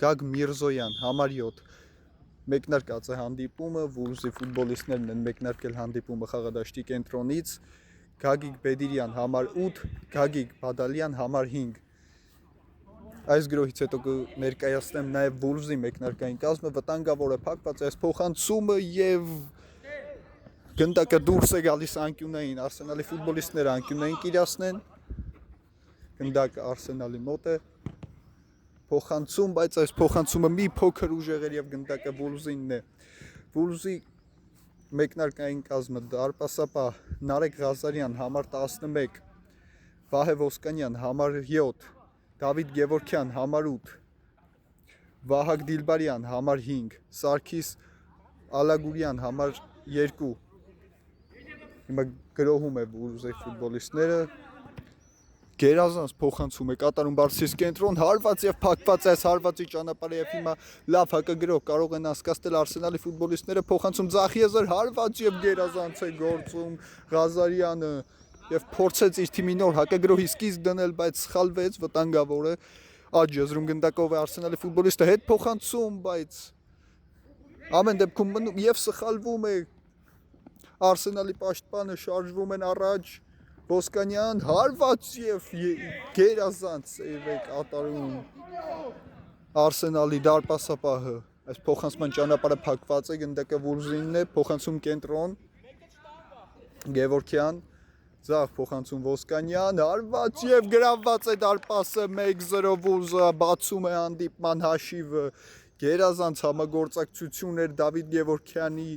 Գագ Միրզոյան, համար 7 մեկնարկած է հանդիպումը, Վուլզի ֆուտբոլիստներն են մեկնարկել հանդիպումը խաղադաշտի կենտրոնից, Գագիկ Բեդիրյան, համար 8, Գագիկ Բադալյան, համար 5 Այս գրոհից հետո կներկայացնեմ նաև Վուլզի մեկնարկային կազմը, վտանգավոր է փակված այս փոխանցումը եւ գնդակը դուրս է գալիս անկյունային, Արսենալի ֆուտբոլիստները անկյունային կիրասնեն, գնդակը Արսենալի մոտ է, փոխանցում, բայց այս փոխանցումը մի փոքր ուժեղեր եւ գնդակը Վուլզինն է, Վուլզի մեկնարկային կազմը դարպասապահ Նարեկ Ղազարյան, համար 11, Վահե Ոսկանյան, համար 7, Դավիթ Գևորքյան, համար 8, Վահագ Դիլբարյան, համար 5, Սարգիս Ալագուրյան, համար 2 Հիմա գրոհում է Վուլզի ֆուտբոլիստները Գերազանց փոխանցում է կատարում բարձրից կենտրոն, հարված եւ փակված այս հարվածի ճանապարհը եւ հիմա լավ հակագրող կարող են անցկացնել Արսենալի ֆուտբոլիստները փոխանցում Ձախիեզր հարված եւ գերազանց է գործում Ղազարյանը եւ փորձեց իր թիմի նոր հակագրողի սկիզբ դնել, բայց սխալվեց, վտանգավոր է աջ եզրում գնդակով է Արսենալի ֆուտբոլիստը հետ փոխանցում, բայց ամեն դեպքում մնում եւ սխալվում է Արսենալի պաշտպանը շարժվում են առաջ Ոսկանյան հարված եւ գերազանց սեյվ է կատարում Արսենալի դարպասապահը այս փոխանցման ճանապարհը փակված է գնդակը Վուլզինն է փոխանցում կենտրոն Գևորքյան Ձախ փոխանցում Ոսկանյան հարված եւ գրավված է դարպասը 1-0 Վուլզը բացում է հանդիպման հաշիվը գերազանց համագործակցություն էր Դավիթ Գևորքյանի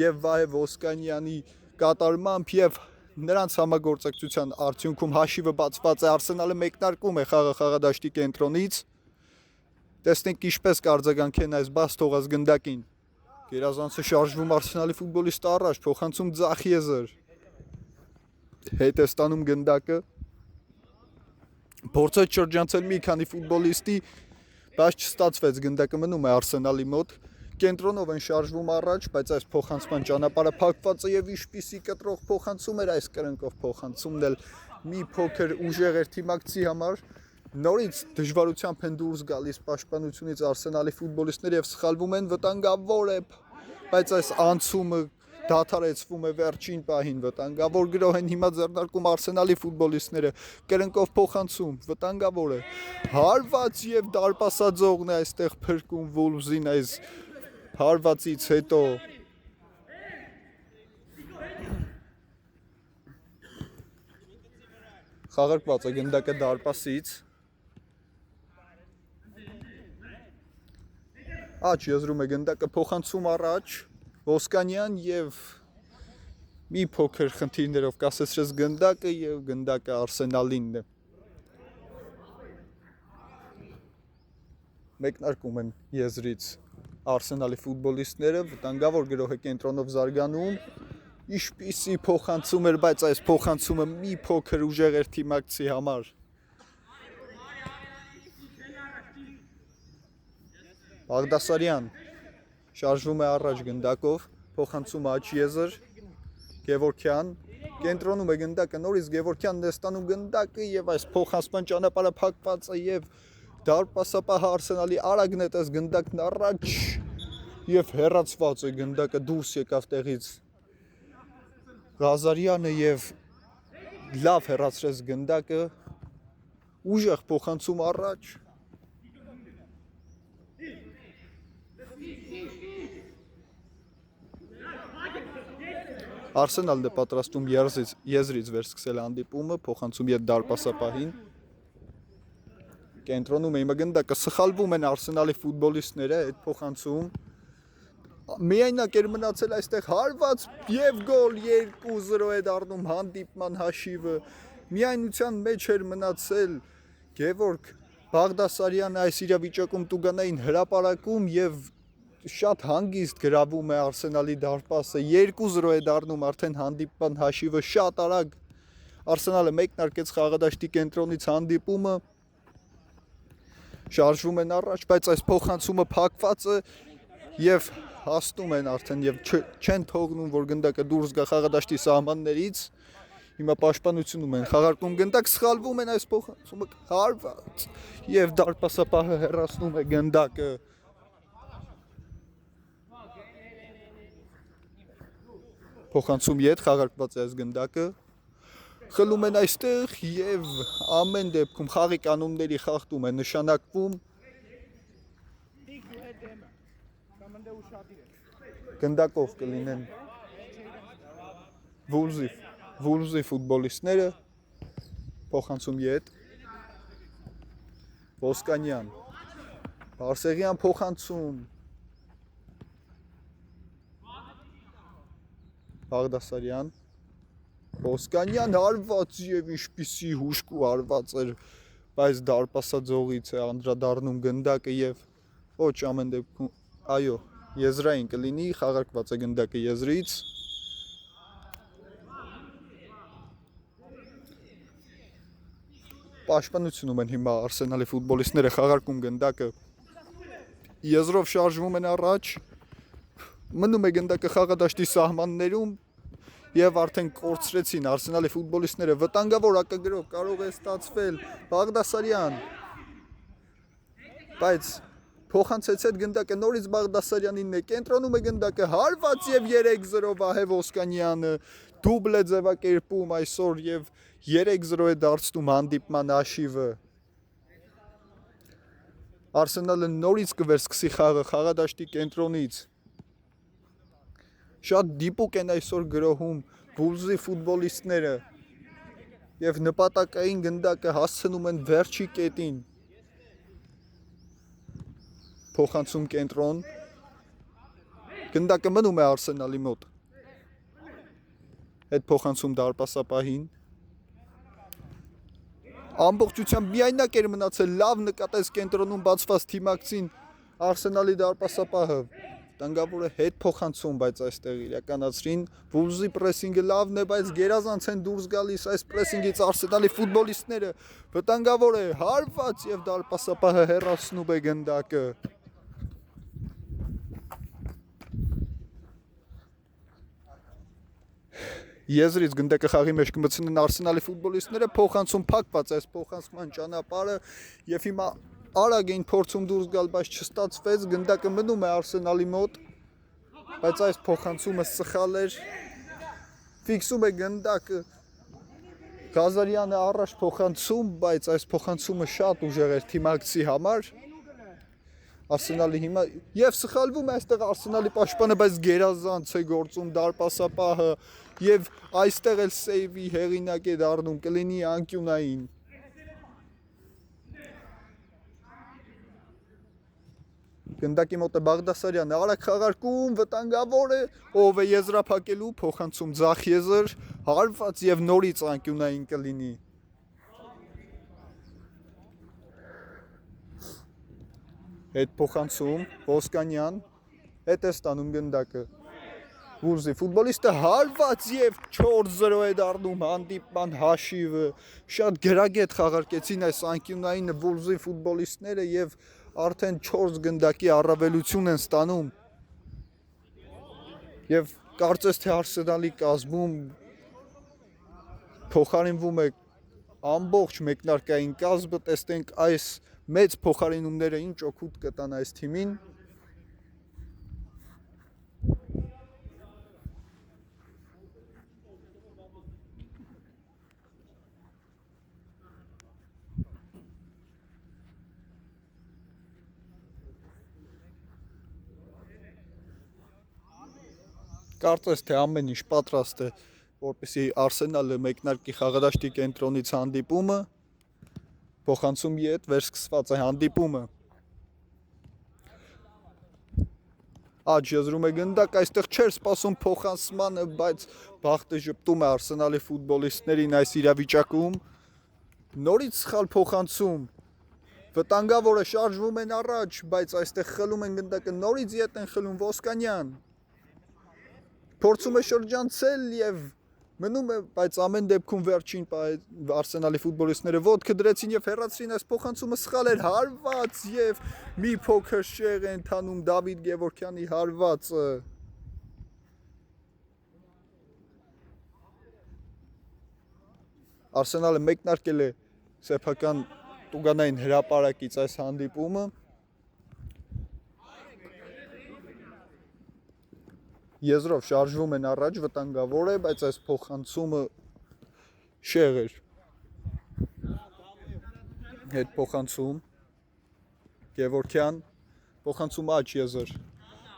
եւ Վահե Ոսկանյանի կատարմամբ եւ նրանց համագործակցության արդյունքում հաշիվը բացված է Արսենալը մեկնարկում է խաղադաշտի կենտրոնից տեսնենք ինչպես կարձագանքեն այս բաց թողած գնդակին գերազանցը շարժվում Արսենալի ֆուտբոլիստը առաջ փոխանցում Ձախիեզր հետ է ստանում գնդակը փորձեց շրջանցել մի քանի ֆուտբոլիստի բայց չստացվեց գնդակը մնում է Արսենալի մոտ կենտրոնով են շարժվում առաջ, բայց այս փոխանցման ճանապարհը փակված է եւ ինչպիսի կտրող փոխանցում էր այս կրնկով փոխանցումն էլ մի փոքր ուժեղ էր թիմակցի համար նորից դժվարությամբ են դուրս գալիս պաշտպանությունից Արսենալի ֆուտբոլիստները եւ սխալվում են վտանգավոր է, բայց այս անցումը դադարեցվում է վերջին պահին վտանգավոր գրող են հիմա ձեռնարկում Արսենալի ֆուտբոլիստները կրնկով փոխանցում վտանգավոր է հարված եւ դարպասաձողն է այստեղ փրկում Վուլզին այս հարվածից հետո խաղարկված է գնդակը դարպասից աջ եզրում է գնդակը փոխանցում առաջ Ոսկանյան եւ մի փոքր խնդիրներով կասեցրեց գնդակը եւ գնդակը Արսենալինն է մեկնարկում են եզրից Արսենալի ֆուտբոլիստները վտանգավոր գրող է կենտրոնով զարգանում ինչպիսի փոխանցում էր բայց այս փոխանցումը մի փոքր ուժեղ էր թիմակցի համար Բաղդասարյան շարժվում է առաջ գնդակով փոխանցում աջ եզր Գևորքյան կենտրոնում է գնդակը նորից Գևորքյանն է ստանում գնդակը եւ այս փոխանցման ճանապարհը փակված է եւ դարպասապահ Արսենալի արագն է տես գնդակն առաջ եւ հեռացված է գնդակը դուրս եկավ տեղից Ղազարյանը եւ լավ հեռացրեց գնդակը ուժեղ փոխանցում առաջ Արսենալն է պատրաստում եզրից վերսկսել հանդիպումը փոխանցում ետ դարպասապահին կենտրոնում է հիմա գնդակը սխալվում են Արսենալի ֆուտբոլիստները այդ փոխանցում միայնակ էր մնացել այստեղ հարված եւ գոլ 2-0 է դառնում հանդիպման հաշիվը միայնության մեջ էր մնացել Գևորգ Բաղդասարյանը այս իրավիճակում Տուգանային հրապարակում եւ շատ հանգիստ գրավում է Արսենալի դարպասը 2-0 է դառնում արդեն հանդիպման հաշիվը շատ արագ Արսենալը մեկնարկեց խաղադաշտի կենտրոնից հանդիպումը շարժվում են առաջ բայց այս փոխանցումը փակված է եւ հասնում են արդեն եւ չեն թողնում որ գնդակը դուրս գա խաղադաշտի սահմաններից Հիմա պաշտպանությունում են խաղարկում գնդակ, սխալվում են այս փոխանցումը հարված եւ դարպասապահը հեռացնում է գնդակը։ Փոխանցում ետ խաղարկված է այս գնդակը։ Խլում են այստեղ եւ ամեն դեպքում խաղի կանոնների խախտում է նշանակվում։ Գնդակով կլինեն Վուլզի ֆուտբոլիստները, փոխանցում ետ, Ոսկանյան, Բարսեղյան փոխանցում, Բաղդասարյան, Ոսկանյան հարված եւ ինչպիսի հուշկու հարված էր, բայց դարպասաձողից է անդրադառնում գնդակը եւ ոչ ամեն դեպքում, այո, եզրային կլինի, խաղարկված է գնդակը եզրից։ Պաշտպանությունում են հիմա Արսենալի ֆուտբոլիստները խաղարկում գնդակը եզրով շարժվում են առաջ, մնում է գնդակը խաղադաշտի սահմաններում եւ արդեն կորցրեցին Արսենալի ֆուտբոլիստները վտանգավոր ակագրով կարող է ստացվել Բաղդասարյան, բայց փոխանցեց այդ գնդակը նորից Բաղդասարյանինն է, կենտրոնում է գնդակը հարված եւ 3-0 Վահե Ոսկանյանը դուբլ է ձևակերպում այսօր եւ 3-0 է դարձնում հանդիպման հաշիվը։ Արսենալը նորից կվերսկսի խաղը խաղադաշտի կենտրոնից։ Շատ դիպուկ են այսօր գրոհում Վուլզի ֆուտբոլիստները եւ նպատակային գնդակը հասցնում են վերջի կետին։ Փոխանցում կենտրոն։ Գնդակը մնում է Արսենալի մոտ։ Այդ փոխանցում դարպասապահին։ Ամբողջությամբ միայնակ էր մնացել, լավ նկատեց կենտրոնում բացված թիմակցին Արսենալի դարպասապահը։ Տանգավորը հետ փոխանցում, բայց այստեղ իրականացրին Վուլզի պրեսինգը լավն է, բայց գերազանց են դուրս գալիս այս պրեսինգից Արսենալի ֆուտբոլիստները։ Վտանգավոր է հարված եւ դարպասապահը հեռացնում է գնդակը։ Եզրից գնդակը խաղի մեջ կմտցնեն Արսենալի ֆուտբոլիստները, փոխանցում փակված այս փոխանցման ճանապարհը եւ հիմա արագ էին փորձում դուրս գալ, բայց չստացվեց, գնդակը մնում է Արսենալի մոտ, բայց այս փոխանցումը սխալ էր, ֆիքսում է գնդակը, Ղազարյանը առաջ փոխանցում, բայց այս փոխանցումը շատ ուժեղ էր թիմակցի համար, Արսենալի հիմա եւ սխալվում է այստեղ Արսենալի պաշտպանը, բայց գերազանց է գործում դարպասապահը եւ այստեղ էլ սեյվի հեղինակ է դառնում, կլինի անկյունային։ Գնդակի մոտ է Բաղդասարյանը, արագ խաղարկում, վտանգավոր է, ով է եզրափակելու, փոխանցում ձախ եզր, հարված եւ նորից անկյունային կլինի։ Այդ փոխանցում Ոսկանյան, հետ է ստանում գնդակը։ Վուլզի ֆուտբոլիստը հարված եւ 4-0 է դառնում հանդիպման հաշիվը։ Շատ գրագետ խաղարկեցին այս անկյունային Վուլզի ֆուտբոլիստները եւ արդեն 4 գնդակի առավելություն են ստանում։ Եվ կարծես թե Արսենալի կազմում փոխարինվում է ամբողջ մեկնարկային կազմը, տեսնենք այս մեծ փոխարինումները ինչ օգուտ կտան այս թիմին։ Կարծես թե ամեն ինչ պատրաստ է, որպեսզի Արսենալը մեկնարկի խաղադաշտի կենտրոնից հանդիպումը, փոխանցում ետ վերսկսված է հանդիպումը։ Աջ եզրում է գնդակ, այստեղ չէր սպասում փոխանցմանը, բայց բախտը ժպտում է Արսենալի ֆուտբոլիստներին այս իրավիճակում։ Նորից սխալ փոխանցում։ Վտանգավորը շարժվում են առաջ, բայց այստեղ խլում են գնդակը, նորից ետ են խլում Ոսկանյան։ Փորձում է շրջանցել եւ մնում է, բայց ամեն դեպքում վերջին Արսենալի ֆուտբոլիստները ոտքը դրեցին եւ հեռացրին այս փոխանցումը սխալ էր, հարված եւ մի փոքր շեղ է ընթանում Դավիթ Գևորգյանի հարվածը։ Արսենալը մեկնարկել է սեփական տուգանային հրապարակից այս հանդիպումը։ Եզրով շարժվում են առաջ, վտանգավոր է, բայց այս փոխանցումը շեղ էր։ Հետ փոխանցում Գևորգյան, փոխանցում աջ եզր։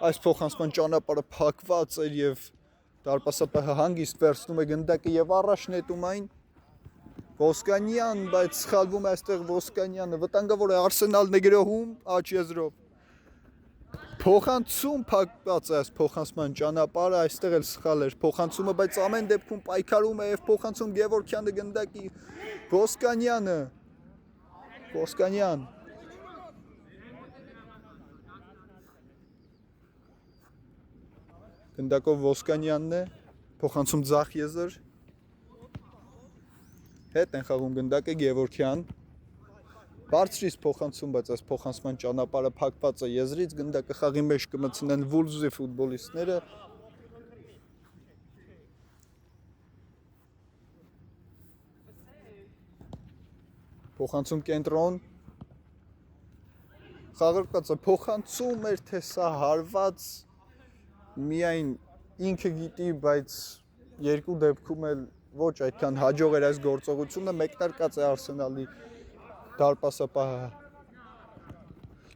Այս փոխանցման ճանապարհը փակված էր եւ դարպասապահը հանգիստ վերցնում է գնդակը եւ առաջ նետում այն Ոսկանյան, բայց սխալվում է այստեղ Ոսկանյանը, վտանգավոր է, Արսենալն է գրոհում աջ եզրով։ Փոխանցում փակված է այս փոխանցման ճանապարհը, այստեղ էլ սխալ էր փոխանցումը, բայց ամեն դեպքում պայքարում է եւ փոխանցում Գևորգյանը գնդակի Ոսկանյան գնդակով Ոսկանյանն է, փոխանցում ձախ եզր, հետ են խաղում գնդակը Գևորգյան, բարձրից փոխանցում, բայց այս փոխանցման ճանապարհը փակված է եզրից, գնդակը խաղի մեջ կմտցնեն Վուլզի ֆուտբոլիստները։ Փոխանցում կենտրոն, խաղարկածը փոխանցում էր, թե սա հարված, միայն ինքը գիտի, բայց երկու դեպքում էլ ոչ այդքան հաջող էր այս գործողությունը, մեկնարկած է Արսենալի դարպասապահը։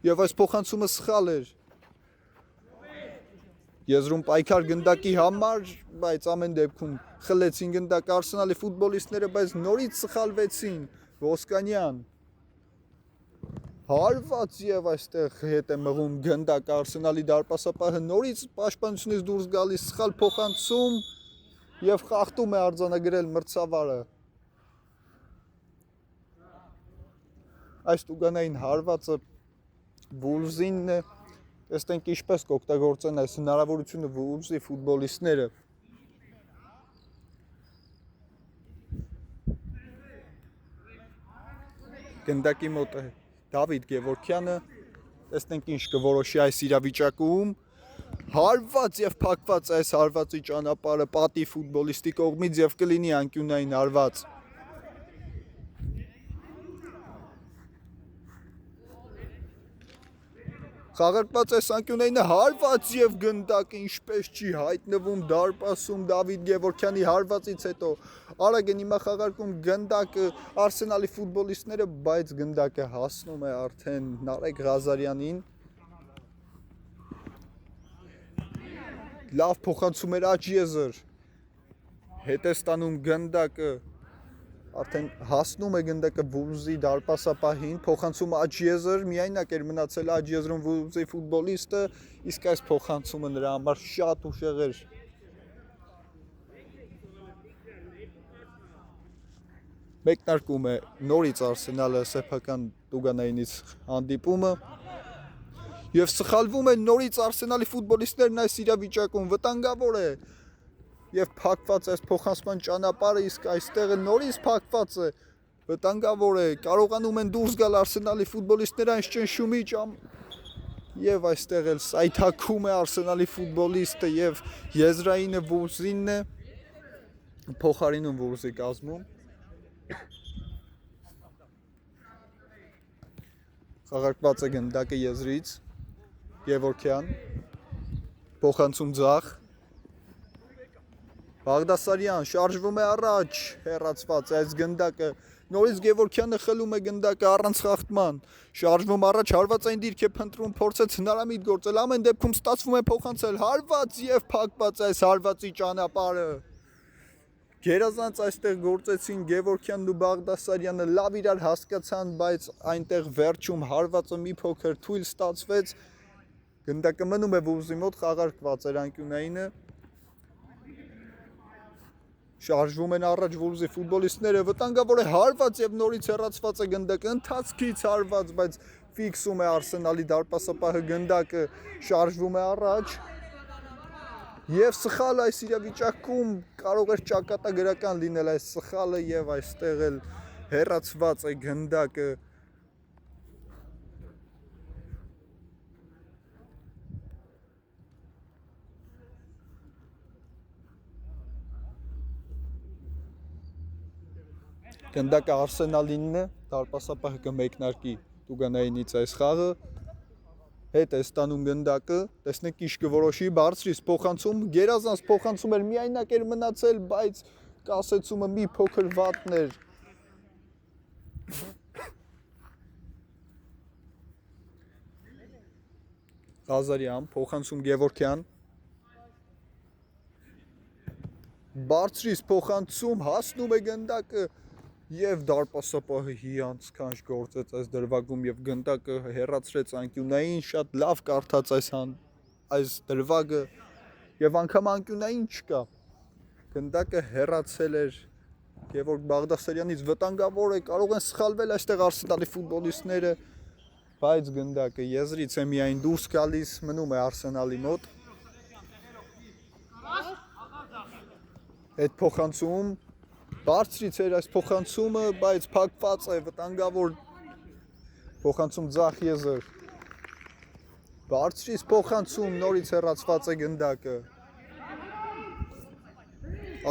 Եվ այս փոխանցումը սխալ էր։ Եզրում պայքար գնդակի համար, բայց ամեն դեպքում խլեցին գնդակը Արսենալի ֆուտբոլիստները, բայց նորից սխալվեցին։ Ոսկանյան հարված եւ այստեղ հետ է մղում գնդակ Արսենալի դարպասապահը, նորից պաշտպանությունից դուրս գալիս, սխալ փոխանցում եւ խախտում է արձանագրել մրցավարը։ Այս տուգանային հարվածը Վուլզինն է, տեսնենք ինչպես կօգտագործեն այս հնարավորությունը Վուլզի ֆուտբոլիստները։ Գնդակի մոտ է Դավիթ Գևորգյանը, տեսնենք ինչ կորոշի այս իրավիճակում, հարված եւ փակված այս հարվածի ճանապարհը պատի ֆուտբոլիստի կողմից եւ կլինի անկյունային հարված։ Խաղարկված այս անկյունայինը հարված եւ գնդակը ինչպես չի հայտնվում դարպասում Դավիթ Գևորգյանի հարվածից հետո արագ են հիմա խաղարկում գնդակը Արսենալի ֆուտբոլիստները, բայց գնդակը հասնում է արդեն Նարեկ Ղազարյանին։ Լավ փոխանցում էր աջ եզր, հետ է ստանում գնդակը, արդեն հասնում է գնդակը Վուլզի դարպասապահին, փոխանցում աջ եզր, միայնակ էր մնացել աջ եզրում Վուլզի ֆուտբոլիստը, իսկ այս փոխանցումը նրա համար շատ ուշեղ էր։ Մեկնարկում է նորից Արսենալը սեփական տուգանայինից հանդիպումը եւ սխալվում են նորից Արսենալի ֆուտբոլիստներն այս իրավիճակում, վտանգավոր է եւ փակված այս փոխանցման ճանապարհը, իսկ այստեղ նորից փակված է, վտանգավոր է, կարողանում են դուրս գալ Արսենալի ֆուտբոլիստները այս ճնշումի եւ այստեղ էլ սայթաքում է Արսենալի ֆուտբոլիստը եւ եզրայինը Վուլզինն է, փոխարինում Վուլզի կազմում։ Խաղարկված է գնդակը եզրից, Գևորգյան, փոխանցում ձախ, Բաղդասարյան շարժվում է առաջ, հեռացված այս գնդակը, նորից Գևորգյանը խլում է գնդակը առանց խախտման, շարժվում առաջ, հարվածային դիրք է փնտրում, փորձեց հնարամիտ գործել, ամեն դեպքում ստացվում է փոխանցել, հարված եւ փակված այս հարվածի ճանապարհը։ Գերազանց այստեղ գործեցին Գևորգյանն ու Բաղդասարյանը, լավ իրար հասկացան, բայց այնտեղ վերջում հարվածը մի փոքր թույլ ստացվեց, գնդակը մնում է Վուլզի մոտ, խաղարկված էր անկյունայինը։ Շարժվում են առաջ Վուլզի ֆուտբոլիստները, վտանգավոր է հարված եւ նորից հեռացված է գնդակը, ընթացքից հարված, բայց ֆիքսում է Արսենալի դարպասապահը գնդակը, շարժվում է առաջ եւ սխալ այս իրավիճակում կարող էր ճակատագրական լինել այս սխալը եւ այստեղ էլ հեռացված է գնդակը։ Գնդակը Արսենալինն է, դարպասապահը կմեկնարկի Տուգանայինից այս խաղը։ Հետ է ստանում գնդակը, տեսնեք ինչ կորոշի, բարձրից փոխանցում, գերազանց փոխանցում էր, միայնակ էր մնացել, բայց կասեցումը մի փոքր վատն էր։ Ղազարյան, փոխանցում Գևորգյան։ Բարձրից փոխանցում, հասնում է գնդակը եւ դարպասապահը հիանց կանչ գործեց այս դրվագում եւ գնդակը հեռացրեց անկյունային, շատ լավ կարդաց այս դրվագը եւ անգամ անկյունային չկա։ Գնդակը հեռացել էր Գևորգ Բաղդասարյանից, վտանգավոր է, կարող են սխալվել այստեղ Արսենալի ֆուտբոլիստները, բայց գնդակը եզրից է միայն դուրս գալիս, մնում է Արսենալի մոտ։ Այդ փոխանցում բարձրից էր այս փոխանցումը, բայց փակված է, վտանգավոր փոխանցում ձախ եզր։ Բարձրից փոխանցում, նորից հեռացված է գնդակը։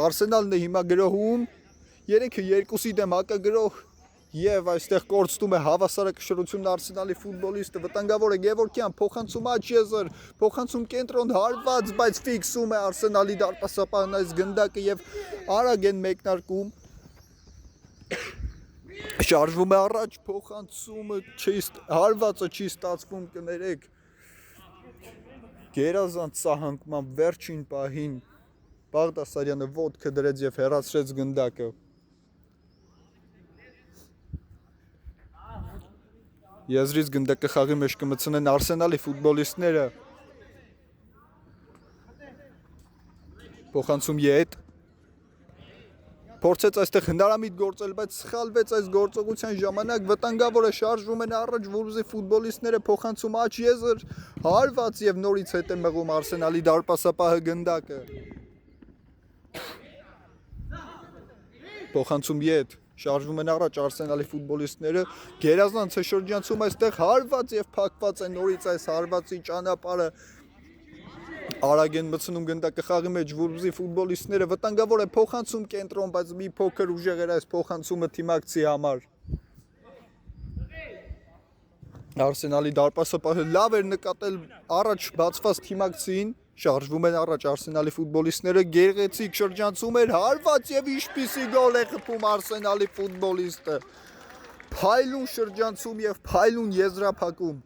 Արսենալն է հիմա գրոհում, 3-2-ի դեմ հակագրոհ եւ այստեղ կորցնում է հավասարակշռությունն Արսենալի ֆուտբոլիստը, վտանգավոր է Գևորգյան, փոխանցում աջ եզր, փոխանցում կենտրոն հարված, բայց ֆիքսում է Արսենալի դարպասապահն այս գնդակը եւ արագ են մեկնարկում։ Շարժվում է առաջ, փոխանցումը հարվածը չի ստացվում, կներեք։ Գերազանց սահանգման վերջին պահին Բաղդասարյանը ոտքը դրեց եւ հեռացրեց գնդակը։ Եզրից գնդակը խաղի մեջ կմցնեն Արսենալի ֆուտբոլիստները։ Փոխանցում ետ։ Փորձեց այստեղ հնարամիտ գործել, բայց սխալվեց այս գործողության ժամանակ, վտանգավոր է, շարժվում են առաջ Վուլվզի ֆուտբոլիստները, փոխանցում աջ եզր, հարված եւ նորից հետ է մղում Արսենալի դարպասապահը գնդակը։ Փոխանցում ետ, շարժվում են առաջ Արսենալի ֆուտբոլիստները, գերազանց է շրջանցում այստեղ, հարված եւ փակված է նորից այս հարվածի ճանապարհը։ Արագ են մցնում գնդակը խաղի մեջ Վուլվզի ֆուտբոլիստները, վտանգավոր է, փոխանցում կենտրոն, բայց մի փոքր ուժեղ էր այս փոխանցումը թիմակցի համար։ Արսենալի դարպասապահը լավ էր նկատել առաջ բացված թիմակցին, շարժվում են առաջ Արսենալի ֆուտբոլիստները, գեղեցիկ շրջանցում էր, հարված եւ ինչպիսի գոլ է խփում Արսենալի ֆուտբոլիստը։ Փայլուն շրջանցում եւ փայլուն եզրափակում։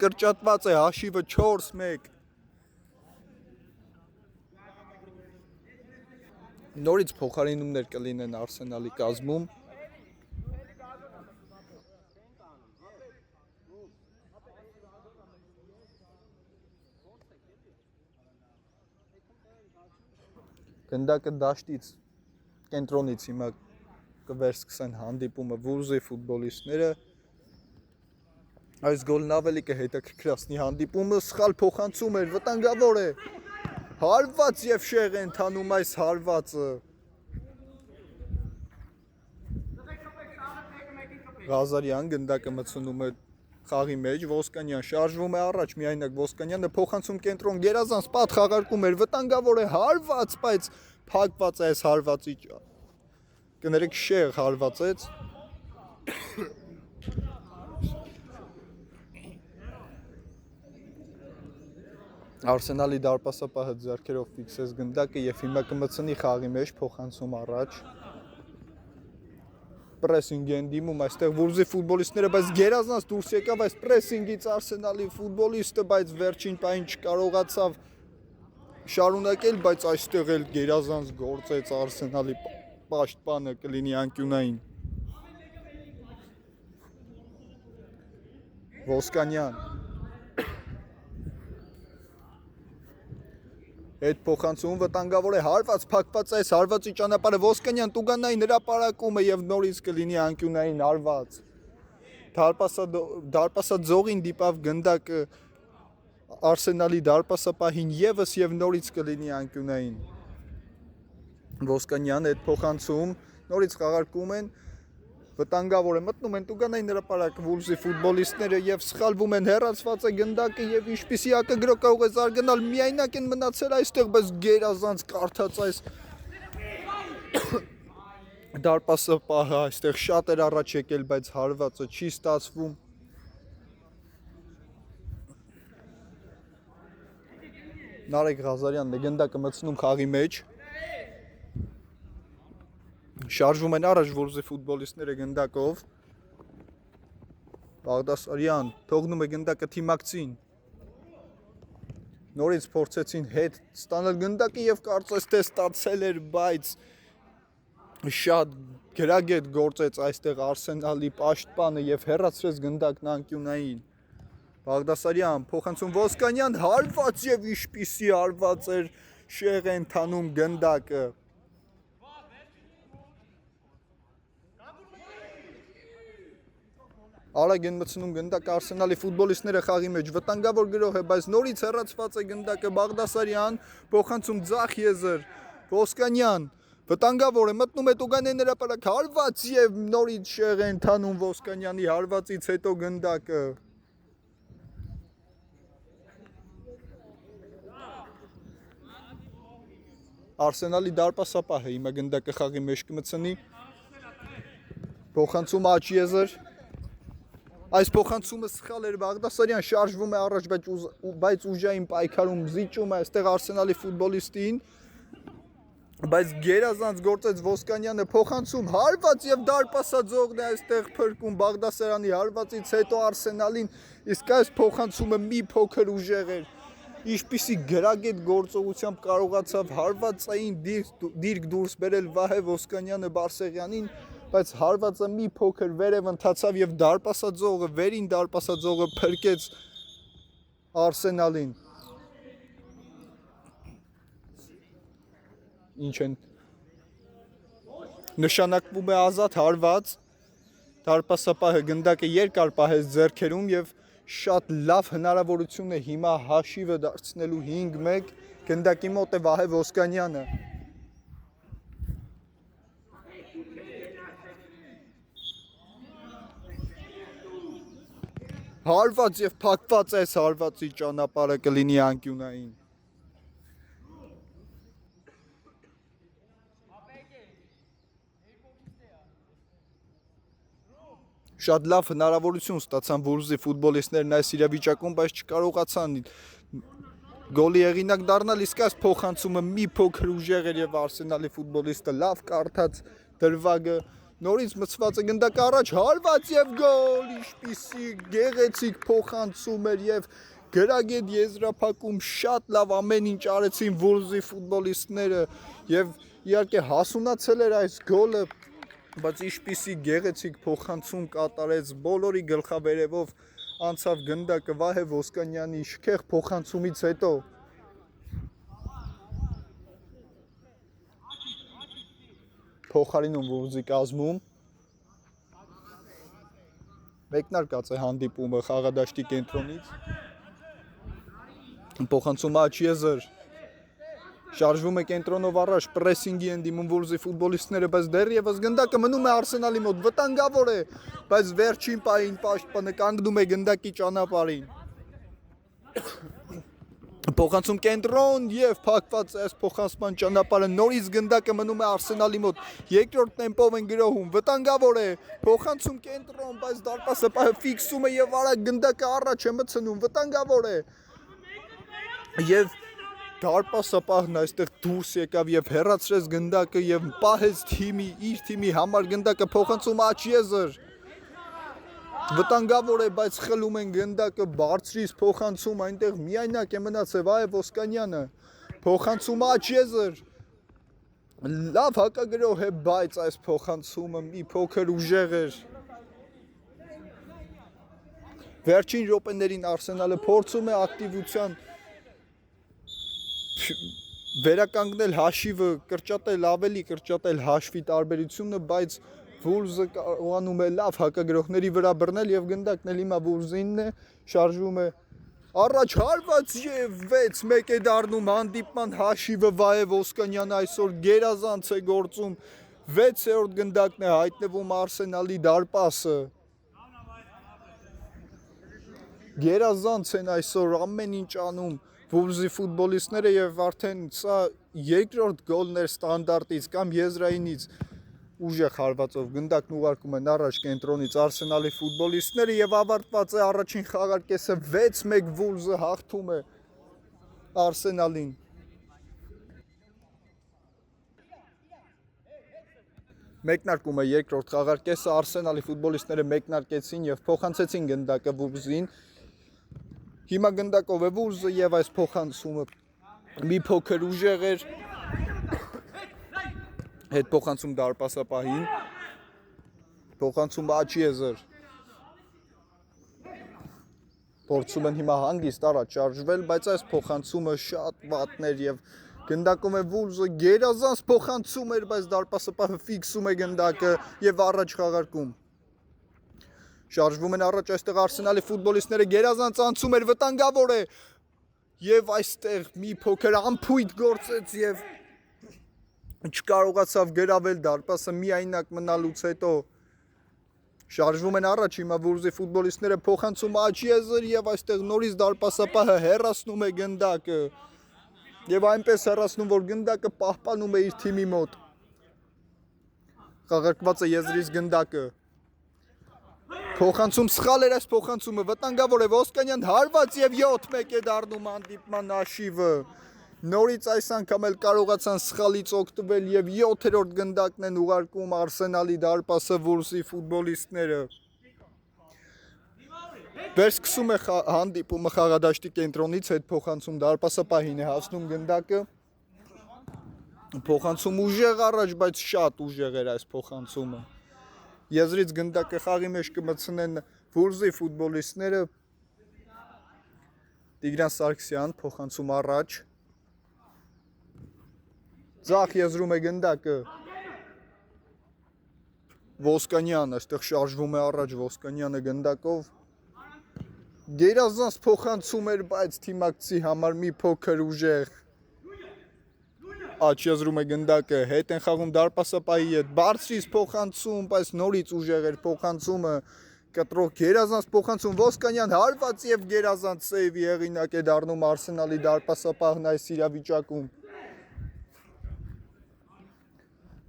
Կրճատված է հաշիվը 4-1։ Նորից փոխարինումներ կլինեն Արսենալի կազմում։ Գնդակը դաշտից, կենտրոնից հիմա կվերսկսեն հանդիպումը Վուլվզի ֆուտբոլիստները։ Այս գոլն ավելի կհետաքրքրացնի հանդիպումը, սխալ փոխանցում էր, վտանգավոր է։ Հարված եւ շեղ են թանում այս հարվածը։ Ղազարյան գնդակը մցնում է խաղի մեջ, Ոսկանյան շարժվում է առաջ, միայնակ Ոսկանյանը փոխանցում կենտրոն, գերազանց պատ խաղարկում էր, վտանգավոր է, հարված, բայց փակված է այս հարվածի։ Կներեք շեղ հարվածեց։ Արսենալի դարպասապահը ձեռքերով ֆիքսեց գնդակը եւ հիմա կմցնի խաղի մեջ, փոխանցում առաջ։ Պրեսինգ են դիմում այստեղ Վուլվզի ֆուտբոլիստները, բայց գերազանց դուրս եկավ այս պրեսինգից Արսենալի ֆուտբոլիստը, բայց վերջին պահին չկարողացավ շարունակել, բայց այստեղ էլ գերազանց գործեց Արսենալի պաշտպանը, կլինի անկյունային։ Ոսկանյան Այդ փոխանցում վտանգավոր է, հարված, փակված այս հարվածի ճանապարհը Ոսկանյան Տուգանային հրապարակումը եւ նորից կլինի անկյունային հարված։ Դարպասաձողին դիպավ գնդակը Արսենալի դարպասապահին եւս եւ նորից կլինի անկյունային։ Ոսկանյան այդ փոխանցում նորից խաղարկում են, վտանգավոր է, մտնում են Տուգանային հրապարակ Վուլվզի ֆուտբոլիստները եւ սխալվում են, հեռացված է գնդակը եւ ինչպիսի ակագրո կարող է զարգանալ, միայնակ են մնացել այստեղ, բայց գերազանց կարդաց այս Դարպասը պահը այստեղ շատ էր առաջ եկել, բայց հարվածը չի ստացվում։ Նարեկ Ղազարյանն է գնդակը մտցնում խաղի մեջ։ Շարժվում են առաջ Վոլզի ֆուտբոլիստները գնդակով։ Բաղդասարյան թողնում է գնդակը թիմակցին։ Նորից փորձեցին հետ ստանալ գնդակը եւ կարծես թե ստացել էր, բայց շատ գրագետ գործեց այստեղ Արսենալի պաշտպանը եւ հեռացրեց գնդակն անկյունային։ Բաղդասարյան փոխանցում Ոսկանյան հարված եւ ինչպիսի հարված էր Շեղեն թանում գնդակը։ Արագ են մտցնում գնդակը Արսենալի ֆուտբոլիստները խաղի մեջ, վտանգավոր գրող է, բայց նորից հեռացված է գնդակը Բաղդասարյան, փոխանցում Ձախ Եզր, Ոսկանյան, վտանգավոր է, մտնում է Տուգանեն հրապարակ, հարված եւ նորից Շեղեն թանում Ոսկանյանի հարվածից հետո գնդակը։ Արսենալի դարպասապահը հիմա գնդակը խաղի մեջ կմտցնի, փոխանցում Աչ Եզր։ Այս փոխանցումը սխալ էր, Բաղդասարյան շարժվում է առաջ, բայց ուժային պայքարում զիջում է այստեղ Արսենալի ֆուտբոլիստին, բայց գերազանց գործեց Ոսկանյանը, փոխանցում հարված եւ դարպասաձողն է այստեղ փրկում Բաղդասարյանի հարվածից հետո Արսենալին, իսկ այս փոխանցումը մի փոքր ուժեղ էր, ինչպիսի գրագետ գործողությամբ կարողացավ հարվածային դիրք դուրս բերել Վահե Ոսկանյանը Բարսեղյանին, բայց հարվածը մի փոքր վերև ընթացավ եւ դարպասաձողը, վերին դարպասաձողը փրկեց Արսենալին։ Ինչ են նշանակվում է ազատ հարված, դարպասապահը գնդակը երկար պահեց ձեռքերում եւ շատ լավ հնարավորություն է հիմա հաշիվը դարձնելու 5-1, գնդակի մոտ է Վահե Ոսկանյանը։ Հարված եւ փակված այս հարվածի ճանապարհը կլինի անկյունային։ Շատ լավ հնարավորություն ստացան Վոլզի ֆուտբոլիստներն այս իրավիճակում, բայց չկարողացան գոլի հեղինակ դառնալ, իսկ այս փոխանցումը մի փոքր ուժեղ էր եւ Արսենալի ֆուտբոլիստը լավ կարդաց դրվագը, նորից մցված է գնդակը առաջ, հարված եւ գոլ, ինչպիսի գեղեցիկ փոխանցում էր եւ գրագետ եզրափակում, շատ լավ ամեն ինչ արեցին Վոլզի ֆուտբոլիստները եւ իհարկե հասունացել էր այս գոլը, բայց ինչպիսի գեղեցիկ փոխանցում կատարեց, բոլորի գլխավերևով անցավ գնդակը Վահե Ոսկանյանի շքեղ փոխանցումից հետո։ Փոխարինում Վոլզի կազմում։ Մեկնարկած է հանդիպումը խաղադաշտի կենտրոնից։ Փոխանցում Աչ Եզր։ Շարժվում է կենտրոնով առաջ, պրեսինգի են դիմում Վոլզի ֆուտբոլիստները, բայց դեռևս գնդակը մնում է Արսենալի մոտ, վտանգավոր է, բայց վերջին պահին պաշտպանը կանգնում է գնդակի ճանապարհին։ Փոխանցում կենտրոն եւ փակված այս փոխանցման ճանապարհը, նորից գնդակը մնում է Արսենալի մոտ, երկրորդ տեմպով են գրոհում, վտանգավոր է, փոխանցում կենտրոն, բայց դարպասապահը ֆիքսում է եւ արագ գնդակը առաջ է մտցնում, վտանգավոր է։ Եվ դարպասապահն այստեղ դուրս եկավ եւ հեռացրեց գնդակը եւ պահեց իր թիմի համար գնդակը, փոխանցում Աչ Եզր։ Վտանգավոր է, բայց խլում են գնդակը, բարձրից փոխանցում, այնտեղ միայնակ է մնացել Վահե Ոսկանյանը, փոխանցում Աչ Եզր, լավ հակագրող է, բայց այս փոխանցումը մի փոքր ուժեղ էր։ Վերջին րոպեներին Արսենալը փորձում է ակտիվության վերականգնել հաշիվը, ավելի կրճատել հաշվի տարբերությունը, բայց Վոլզը կարողանում է լավ հակագրողների վրա բռնել եւ գնդակն էլ հիմա Վոլզինն է, շարժվում է առաջ, հարված եւ 6-1 է դառնում հանդիպման հաշիվը Վահե Ոսկանյանը այսօր գերազանց է գործում, 6-րդ գնդակն է հայտնվում Արսենալի դարպասը։ Գերազանց են այսօր ամեն ինչ անում Վոլզի ֆուտբոլիստները եւ արդեն սա երկրորդ գոլն էր ստանդարտից կամ եզրայինից։ ուժեղ հարվածով գնդակն ուղարկում են առաջ կենտրոնից Արսենալի ֆուտբոլիստները եւ ավարտված է առաջին խաղարկեսը 6-1 Վուլզը հաղթում է Արսենալին։ Մեկնարկում է երկրորդ խաղարկեսը, Արսենալի ֆուտբոլիստները մեկնարկեցին եւ փոխանցեցին գնդակը Վուլզին։ Հիմա գնդակով է Վուլզը եւ այս փոխանցումը մի փոքր ուժեղ էր։ Հետ փոխանցում դարպասապահին։ Փոխանցումը Աչիեզեր։ Փորձում են հիմա հանգիստ առաջ շարժվել, բայց այս փոխանցումը շատ վատներ եւ գնդակում է Վուլզը, գերազանց փոխանցում էր, բայց դարպասապահը ֆիքսում է գնդակը եւ առաջ խաղարկում։ Շարժվում են առաջ այստեղ Արսենալի ֆուտբոլիստները, գերազանց անցում էր, վտանգավոր է եւ այստեղ մի փոքր ամփույթ գործեց եւ չկարողացավ գրավել դարպասը միայնակ մնալուց հետո։ Շարժվում են առաջ հիմա Վուլզի ֆուտբոլիստները, փոխանցում Աչիեզեր եւ այստեղ նորից դարպասապահը հեռացնում է գնդակը եւ այնպես հեռացնում, որ գնդակը պահպանում է իր թիմի մոտ։ Խաղարկված է եզրից գնդակը։ Փոխանցում սխալ էր այս փոխանցումը, վտանգավոր է Ոսկանյան, հարված եւ 7-1 է դառնում հանդիպման հաշիվը։ Նորից այս անգամ էլ կարողացան սխալից օգտվել եւ 7-րդ գնդակն են ուղարկում Արսենալի դարպասը Վուլզի ֆուտբոլիստները։ Վերսկսում է հանդիպումը խաղադաշտի կենտրոնից, հետ փոխանցում դարպասապահին է հասնում գնդակը։ Փոխանցում ուժեղ առաջ, բայց շատ ուժեղ էր այս փոխանցումը։ Եզրից գնդակը խաղի մեջ կմտցնեն Վուլզի ֆուտբոլիստները։ Տիգրան Սարգսյան փոխանցում առաջ։ Ձախ եզրում է գնդակը։ Ոսկանյան այստեղ շարժվում է առաջ, Ոսկանյանը գնդակով։ Գերազանց փոխանցում էր, բայց թիմակցի համար մի փոքր ուժեղ։ Աչ եզրում է գնդակը, հետ են խաղում դարպասապահի հետ, բարձրից փոխանցում, բայց նորից ուժեղ էր փոխանցումը, կտրող գերազանց փոխանցում, Ոսկանյան հարված եւ գերազանց սեյվի հեղինակ է դառնում Արսենալի դարպասապահն այս իրավիճակում։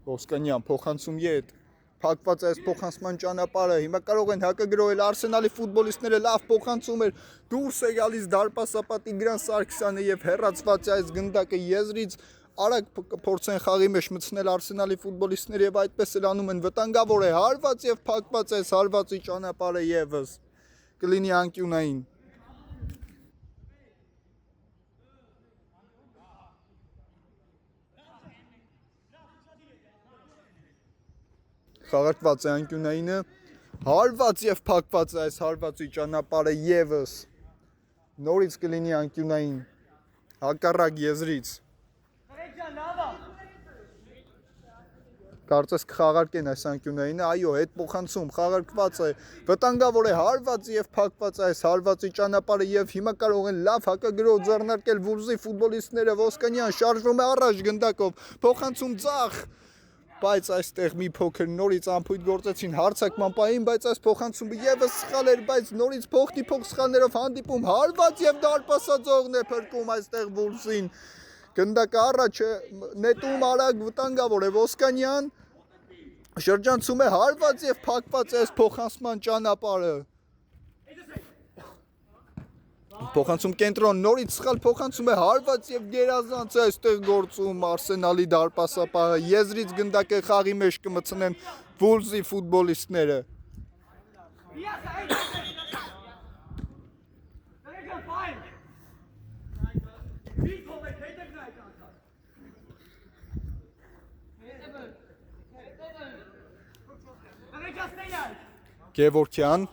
Ոսկանյան փոխանցում ետ, փակված է այս փոխանցման ճանապարհը, հիմա կարող են հակագրոհել Արսենալի ֆուտբոլիստները, լավ փոխանցում էր, դուրս է գալիս դարպասապահ Տիգրան Սարգսյանը եւ հեռացված է այս գնդակը եզրից, արագ փորձեն խաղի մեջ մտցնել Արսենալի ֆուտբոլիստները եւ այդպես էլ անում են, վտանգավոր է, հարված եւ փակված է այս հարվածի ճանապարհը եւս կլինի անկյունային։ Խաղարկված է անկյունայինը, հարված եւ փակված է այս հարվածի ճանապարհը եւս։ Նորից կլինի անկյունային, հակառակ եզրից։ Կարծես կխաղարկեն այս անկյունայինը, այո, հետ փոխանցում, խաղարկված է, վտանգավոր է, հարված եւ փակված է այս հարվածի ճանապարհը եւ հիմա կարող են լավ հակագրոհ ձեռնարկել Վուլզի ֆուտբոլիստները, Ոսկանյան շարժվում է առաջ գնդակով, փոխանցում ձախ, բայց այստեղ մի փոքր նորից ամփույթ գործեցին հարցակման պահին, բայց այս փոխանցումը եւս սխալ էր, բայց նորից փոխ սխալներով հանդիպում, հարված եւ դարպասաձողն է փրկում այստեղ Վուլզին։ Գնդակը առաջը նետում արագ վտանգավոր է Ոսկանյան, շրջանցում է հարված եւ փակված է այս փոխանցման ճանապարհը։ Փոխանցում կենտրոն, նորից սխալ փոխանցում է հարված եւ գերազանց է այստեղ գործում Արսենալի դարպասապահը, եզրից գնդակը խաղի մեջ կմտցնեն Վուլզի ֆուտբոլիստները։ Գևորգյան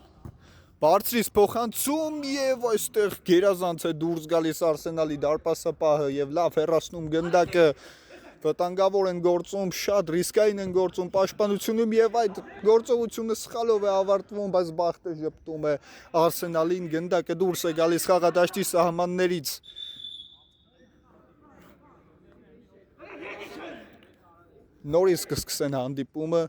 բարձրից փոխանցում եւ այստեղ գերազանց է դուրս գալիս Արսենալի դարպասապահը եւ լավ հեռացնում գնդակը, վտանգավոր են գործում, շատ ռիսկային են գործում պաշտպանությունում եւ այդ գործողությունը սխալով է ավարտվում, բայց բախտը ժպտում է Արսենալին, գնդակը դուրս է գալիս խաղադաշտի սահմաններից։ Նորից կսկսեն հանդիպումը,